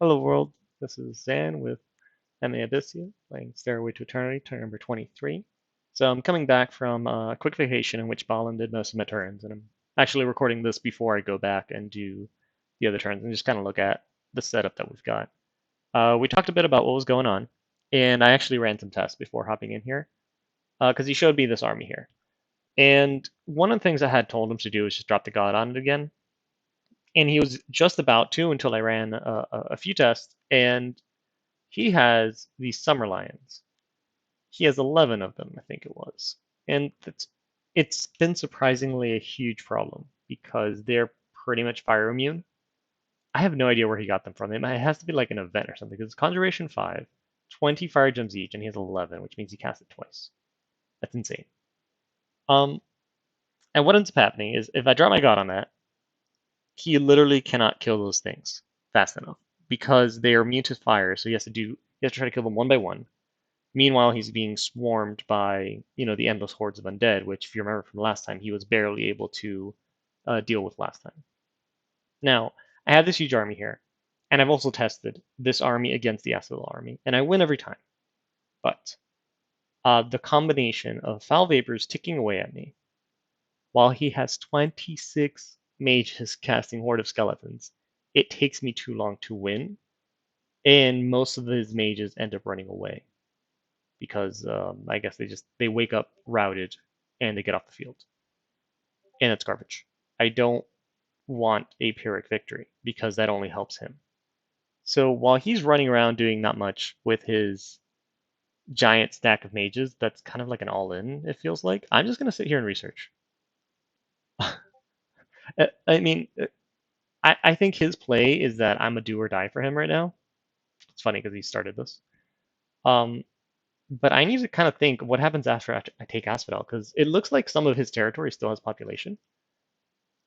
Hello world, this is Zan with Abysia, playing Stairway to Eternity, turn number 23. So I'm coming back from a quick vacation in which Balin did most of my turns, and I'm actually recording this before I go back and do the other turns and just kind of look at the setup that we've got. We talked a bit about what was going on, and I actually ran some tests before hopping in here, because he showed me this army here. And one of the things I had told him to do was just drop the god on it again, and he was just about to until I ran a few tests, and he has these summer lions. He has 11 of them, I think it was. And it's been surprisingly a huge problem because they're pretty much fire immune. I have no idea where he got them from. It has to be like an event or something because it's Conjuration 5, 20 fire gems each, and he has 11, which means he cast it twice. That's insane. Um, and what ends up happening is if I drop my god on that, he literally cannot kill those things fast enough because they are immune to fire. So he has to try to kill them one by one. Meanwhile, he's being swarmed by, the endless hordes of undead, which, if you remember from last time, he was barely able to deal with last time. Now, I have this huge army here, and I've also tested this army against the Asphodel army, and I win every time. But the combination of foul vapors ticking away at me, while he has 26 mages casting Horde of Skeletons, it takes me too long to win, and most of his mages end up running away because I guess they wake up routed and they get off the field, and it's garbage. I don't want a Pyrrhic victory because that only helps him. So while he's running around doing not much with his giant stack of mages, that's kind of like an all-in. It feels like I'm just gonna sit here and research. I mean, I think his play is that I'm a do or die for him right now. It's funny because he started this. Um, but I need to kind of think what happens after I take Asphodel because it looks like some of his territory still has population.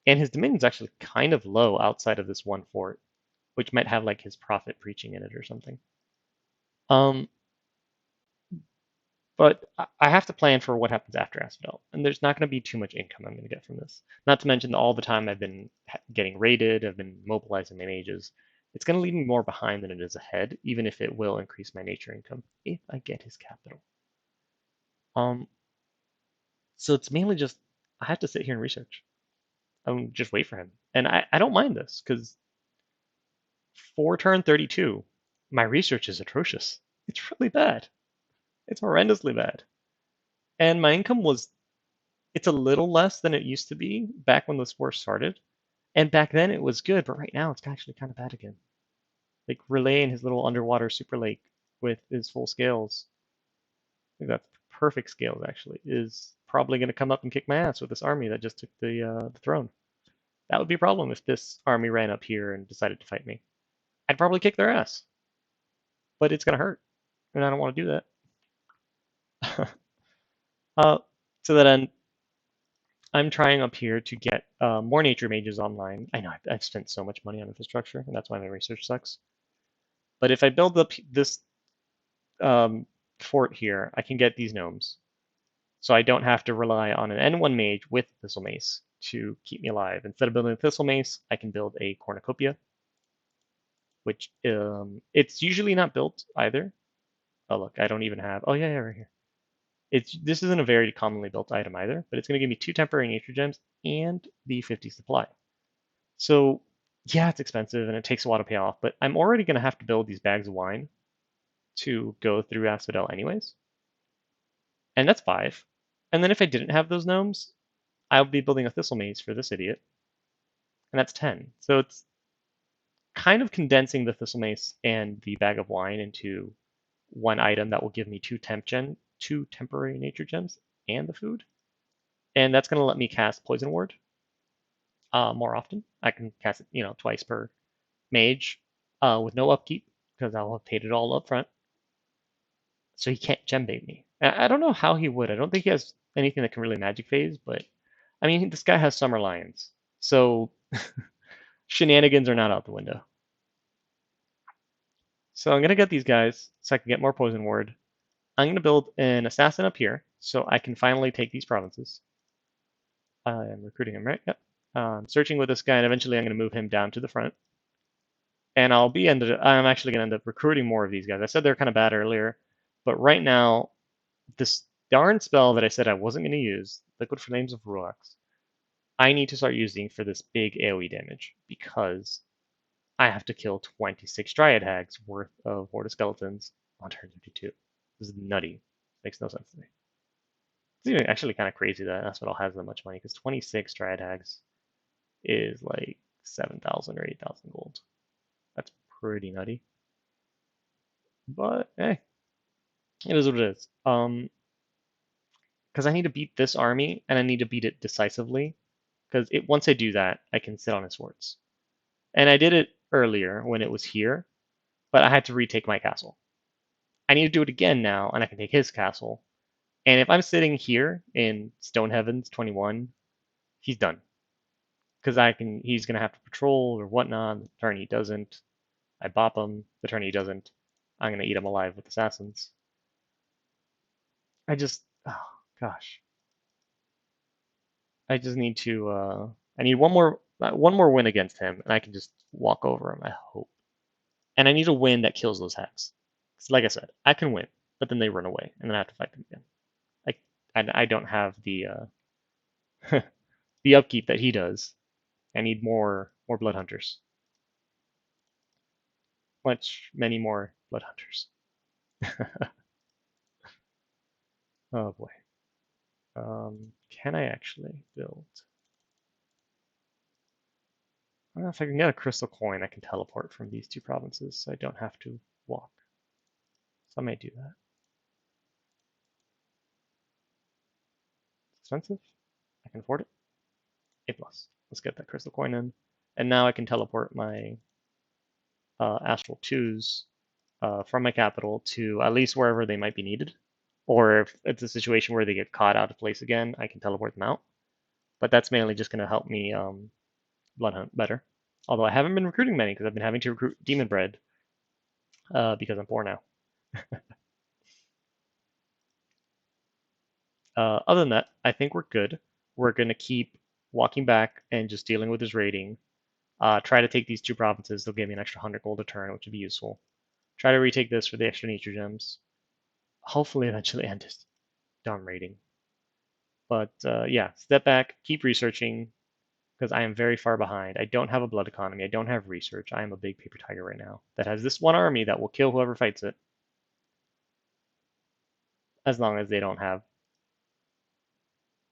And his dominion's actually kind of low outside of this one fort, which might have like his prophet preaching in it or something. Um, but I have to plan for what happens after Asphodel, and there's not going to be too much income I'm going to get from this. Not to mention all the time I've been getting raided, I've been mobilizing my mages. It's going to leave me more behind than it is ahead, even if it will increase my nature income if I get his capital. Um, so it's mainly just I have to sit here and research. Just wait for him, and I don't mind this because for turn 32, my research is atrocious. It's really bad. It's horrendously bad. And my income it's a little less than it used to be back when this war started. And back then it was good, but right now it's actually kind of bad again. Like Relay and his little underwater super lake with his full scales, I think that's perfect scales actually, is probably going to come up and kick my ass with this army that just took the throne. That would be a problem if this army ran up here and decided to fight me. I'd probably kick their ass, but it's going to hurt, and I don't want to do that. Uh, to that end, I'm trying up here to get more nature mages online. I know I've spent so much money on infrastructure, and that's why my research sucks. But if I build up this um, fort here, I can get these gnomes. So I don't have to rely on an N1 mage with Thistle Mace to keep me alive. Instead of building a Thistle Mace, I can build a Cornucopia, which it's usually not built either. Oh look, I don't even have. Oh yeah, right here. This isn't a very commonly built item either, but it's going to give me 2 temporary nature gems and the 50 supply. So yeah, it's expensive and it takes a while to pay off, but I'm already going to have to build these bags of wine to go through Asphodel anyways, and that's 5. And then if I didn't have those gnomes, I would be building a thistle maze for this idiot, and that's 10. So it's kind of condensing the thistle mace and the bag of wine into one item that will give me 2 temporary nature gems and the food, and that's going to let me cast Poison Ward more often. I can cast it, twice per mage with no upkeep because I'll have paid it all up front. So he can't gem bait me. I don't know how he would. I don't think he has anything that can really magic phase, but I mean, this guy has summer lions. So shenanigans are not out the window. So I'm going to get these guys so I can get more poison ward. I'm going to build an assassin up here so I can finally take these provinces. I'm recruiting him, right? Yep. Searching with this guy, and eventually I'm going to move him down to the front. And I'm actually gonna end up recruiting more of these guys. I said they're kind of bad earlier, but right now, this darn spell that I said I wasn't gonna use, Liquid Flames of Ruach, I need to start using for this big AoE damage because I have to kill 26 Dryad Hags worth of Horde of Skeletons on turn 52. This is nutty. Makes no sense to me. It's even actually kind of crazy that Asphodel has that much money because 26 Dryad Hags is like 7,000 or 8,000 gold. That's pretty nutty. But hey, it is what it is. Because I need to beat this army and I need to beat it decisively. Because once I do that, I can sit on his swords. And I did it earlier when it was here, but I had to retake my castle. I need to do it again now, and I can take his castle. And if I'm sitting here in Stone Heavens 21, he's done. Because he's gonna have to patrol or whatnot. The turn he doesn't, I bop him. The turn he doesn't, I'm gonna eat him alive with assassins. Oh gosh, I just need to. I need one more win against him, and I can just walk over him. I hope. And I need a win that kills those hacks. Like I said, I can win, but then they run away, and then I have to fight them again. I don't have the the upkeep that he does. I need more blood hunters. Many more blood hunters. Oh boy. Can I actually build? I don't know if I can get a crystal coin. I can teleport from these two provinces, so I don't have to walk. So I may do that. It's expensive. I can afford it. A plus. Let's get that crystal coin in, and now I can teleport my astral twos from my capital to at least wherever they might be needed. Or if it's a situation where they get caught out of place again, I can teleport them out. But that's mainly just going to help me blood hunt better. Although I haven't been recruiting many because I've been having to recruit demon bread because I'm poor now. Other than that, I think we're good. We're going to keep walking back and just dealing with his raiding. Try to take these two provinces. They'll give me an extra 100 gold a turn, which would be useful. Try to retake this for the extra nature gems. Hopefully eventually end his dumb raiding. But yeah, step back, keep researching, because I am very far behind. I don't have a blood economy. I don't have research. I am a big paper tiger right now that has this one army that will kill whoever fights it, as long as they don't have,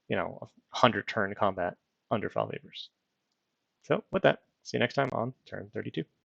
100 turn combat under Fall Favors. So with that, see you next time on turn 32.